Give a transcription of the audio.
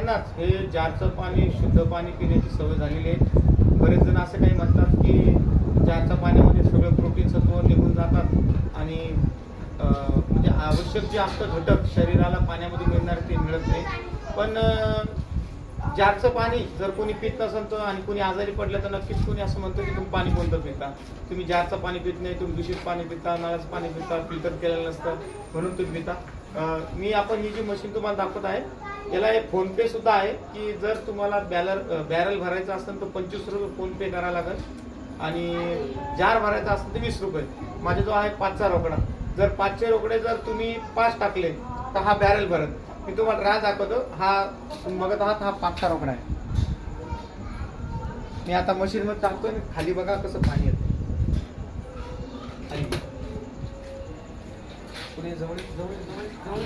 सगळ्यांनाच हे जारचं पाणी शुद्ध पाणी पिण्याची सवय झालेली आहे। बरेच जण असं काही म्हणतात की जारच्या पाण्यामध्ये सगळं प्रोटीन सत्व निघून जातात आणि म्हणजे आवश्यक जे असतं घटक शरीराला पाण्यामध्ये मिळणार ते मिळत नाही। पण जारचं पाणी जर कोणी पित नसेल तर आणि कोणी आजारी पडलं तर नक्कीच कोणी असं म्हणतं की तुम्ही पाणी कोणतं पिता, तुम्ही जारचं पाणी पित नाही, तुम्ही दूषित पाणी पिता, नळाचं पाणी पिता, फिल्टर केलेलं नसतं म्हणून तुम्ही पिता। आपण ही जी मशीन तुम्हाला दाखवत आहे याला एक फोनपे सुद्धा आहे की जर तुम्हाला बॅरल भरायचं असेल तर 25 रुपये फोनपे करावं लागेल आणि जार भरायचा असेल तर 20 रुपये। माझा जो आहे 5चा रोकडा, जर 5चे रोकडे जर तुम्ही 5 टाकले तर हा बॅरल भरत। मी तुम्हाला राह दाखवतो, हा बघत आहात हा 5चा रोकडा आहे। मी आता मशीन मध्ये टाकतोय, खाली बघा कसं पाणी येतं, खाली पुढे जवळ जवळ जवळ